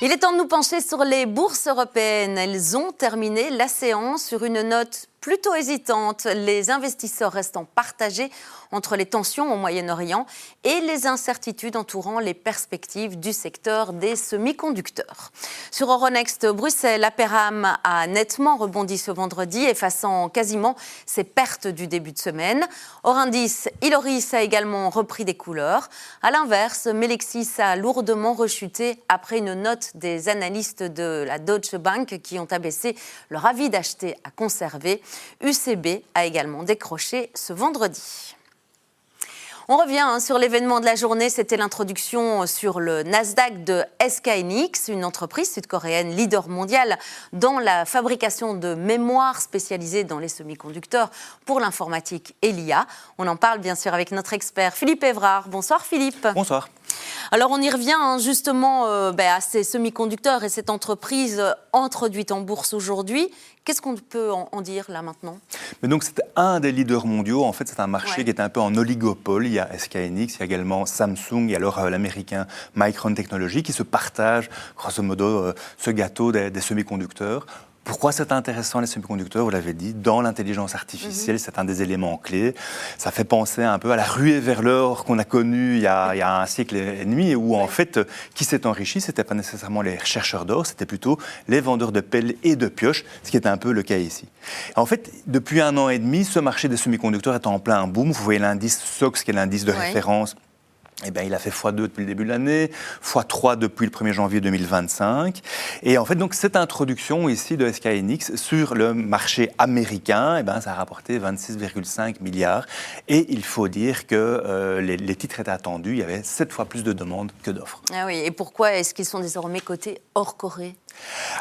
Il est temps de nous pencher sur les bourses européennes. Elles ont terminé la séance sur une note plutôt hésitante. Les investisseurs restant partagés entre les tensions au Moyen-Orient et les incertitudes entourant les perspectives du secteur des semi-conducteurs. Sur Euronext Bruxelles, Aperam a nettement rebondi ce vendredi, effaçant quasiment ses pertes du début de semaine. Hors indice, Iloris a également repris des couleurs. À l'inverse, Melexis a lourdement rechuté après une note des analystes de la Deutsche Bank qui ont abaissé leur avis d'acheter à conserver. UCB a également décroché ce vendredi. On revient sur l'événement de la journée, c'était l'introduction sur le Nasdaq de SK hynix, une entreprise sud-coréenne leader mondial dans la fabrication de mémoires spécialisées dans les semi-conducteurs pour l'informatique et l'IA. On en parle bien sûr avec notre expert Philippe Évrard. Bonsoir Philippe. Bonsoir. Alors on y revient justement à ces semi-conducteurs et cette entreprise introduite en bourse aujourd'hui. Qu'est-ce qu'on peut en dire là maintenant ? Mais donc c'est un des leaders mondiaux. En fait, c'est un marché qui est un peu en oligopole. Il y a SK hynix, il y a également Samsung et alors l'américain Micron Technology qui se partagent grosso modo ce gâteau des semi-conducteurs. Pourquoi c'est intéressant les semi-conducteurs ? Vous l'avez dit, dans l'intelligence artificielle, c'est un des éléments clés. Ça fait penser un peu à la ruée vers l'or qu'on a connue il y a un siècle et demi, où en fait, qui s'est enrichi, c'était pas nécessairement les chercheurs d'or, c'était plutôt les vendeurs de pelles et de pioches, ce qui est un peu le cas ici. En fait, depuis 1 an et demi, ce marché des semi-conducteurs est en plein boom. Vous voyez l'indice SOX, qui est l'indice de référence. Eh bien, il a fait x2 depuis le début de l'année, x3 depuis le 1er janvier 2025. Et en fait, donc, cette introduction ici de SK hynix sur le marché américain, eh bien, ça a rapporté 26,5 milliards. Et il faut dire que les titres étaient attendus. Il y avait 7 fois plus de demandes que d'offres. Ah oui, et pourquoi est-ce qu'ils sont désormais cotés hors Corée ?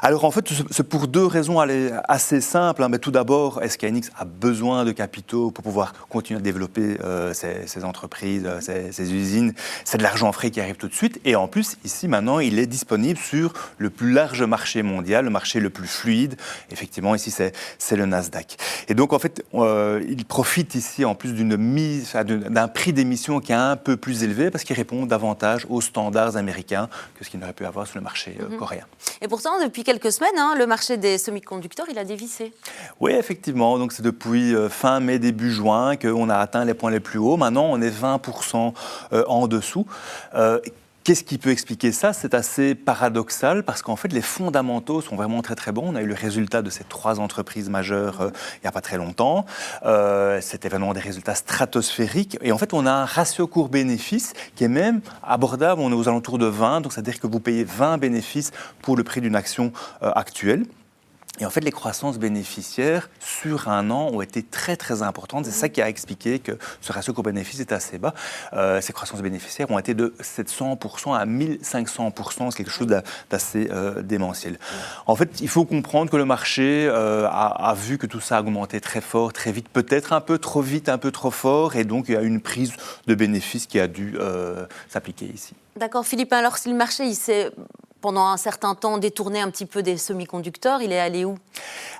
Alors en fait, c'est pour 2 raisons assez simples. Mais tout d'abord, SK hynix a besoin de capitaux pour pouvoir continuer à développer ses entreprises, ses usines. C'est de l'argent frais qui arrive tout de suite. Et en plus, ici, maintenant, il est disponible sur le plus large marché mondial, le marché le plus fluide. Effectivement, ici, c'est le Nasdaq. Et donc, en fait, il profite ici, en plus, d'un prix d'émission qui est un peu plus élevé parce qu'il répond davantage aux standards américains que ce qu'il n'aurait pu avoir sur le marché coréen. Et pourtant, depuis quelques semaines, le marché des semi-conducteurs, il a dévissé. Oui, effectivement. Donc, c'est depuis fin mai, début juin qu'on a atteint les points les plus hauts. Maintenant, on est 20% en dessous. Qu'est-ce qui peut expliquer ça ? C'est assez paradoxal parce qu'en fait, les fondamentaux sont vraiment très, très bons. On a eu le résultat de ces 3 entreprises majeures il n'y a pas très longtemps. C'était vraiment des résultats stratosphériques. Et en fait, on a un ratio cours-bénéfice qui est même abordable. On est aux alentours de 20. Donc, c'est-à-dire que vous payez 20 bénéfices pour le prix d'une action actuelle. Et en fait, les croissances bénéficiaires sur 1 an ont été très, très importantes. C'est ça qui a expliqué que ce ratio cours-bénéfice est assez bas. Ces croissances bénéficiaires ont été de 700% à 1500%. C'est quelque chose d'assez démentiel. En fait, il faut comprendre que le marché a vu que tout ça a augmenté très fort, très vite, peut-être un peu trop vite, un peu trop fort. Et donc, il y a une prise de bénéfice qui a dû s'appliquer ici. D'accord, Philippe. Alors, si le marché, il s'est pendant un certain temps détourné un petit peu des semi-conducteurs, il est allé où ?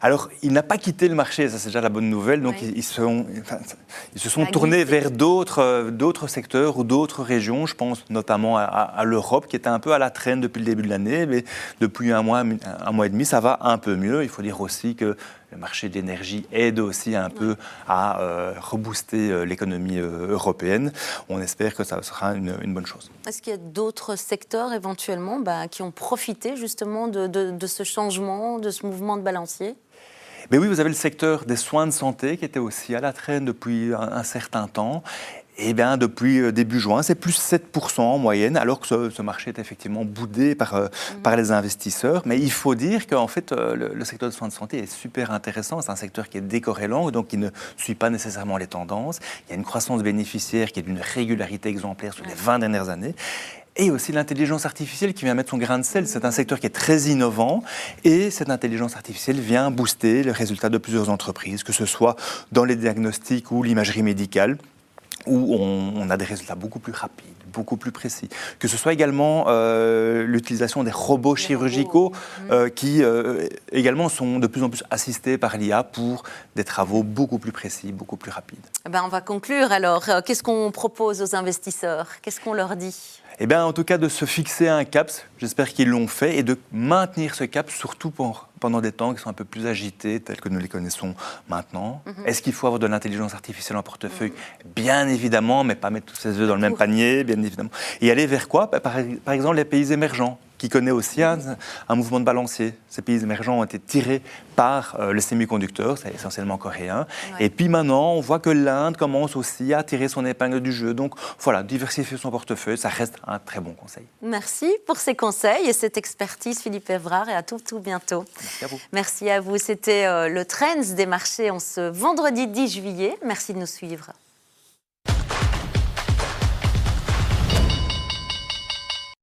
Alors, il n'a pas quitté le marché, ça c'est déjà la bonne nouvelle. Donc, ils se sont tournés vers d'autres secteurs ou d'autres régions. Je pense notamment à l'Europe, qui était un peu à la traîne depuis le début de l'année. Mais depuis un mois et demi, ça va un peu mieux. Il faut dire aussi que le marché de l'énergie aide aussi un peu à rebooster l'économie européenne. On espère que ça sera une bonne chose. Est-ce qu'il y a d'autres secteurs éventuellement qui ont profité justement de ce changement, de ce mouvement de balancier ? Mais oui, vous avez le secteur des soins de santé qui était aussi à la traîne depuis un certain temps. Eh bien, depuis début juin, c'est plus 7% en moyenne, alors que ce marché est effectivement boudé par les investisseurs. Mais il faut dire qu'en fait, le secteur des soins de santé est super intéressant. C'est un secteur qui est décorrélant, donc qui ne suit pas nécessairement les tendances. Il y a une croissance bénéficiaire qui est d'une régularité exemplaire sur les 20 dernières années. Et aussi l'intelligence artificielle qui vient mettre son grain de sel. C'est un secteur qui est très innovant et cette intelligence artificielle vient booster les résultats de plusieurs entreprises, que ce soit dans les diagnostics ou l'imagerie médicale, où on a des résultats beaucoup plus rapides, beaucoup plus précis. Que ce soit également l'utilisation des robots chirurgicaux qui également sont de plus en plus assistés par l'IA pour des travaux beaucoup plus précis, beaucoup plus rapides. On va conclure alors. Qu'est-ce qu'on propose aux investisseurs ? Qu'est-ce qu'on leur dit ? Eh bien, en tout cas, de se fixer un cap, j'espère qu'ils l'ont fait, et de maintenir ce cap, surtout pendant des temps qui sont un peu plus agités, tels que nous les connaissons maintenant. Est-ce qu'il faut avoir de l'intelligence artificielle en portefeuille? Bien évidemment, mais pas mettre tous ses œufs dans le même panier, bien évidemment. Et aller vers quoi? Par exemple, les pays émergents, qui connaît aussi un mouvement de balancier. Ces pays émergents ont été tirés par les semi-conducteurs, c'est essentiellement coréen. Ouais. Et puis maintenant, on voit que l'Inde commence aussi à tirer son épingle du jeu. Donc voilà, diversifier son portefeuille, ça reste un très bon conseil. Merci pour ces conseils et cette expertise, Philippe Evrard, et à tout bientôt. Merci à vous. Merci à vous. C'était le Trends des marchés en ce vendredi 10 juillet. Merci de nous suivre.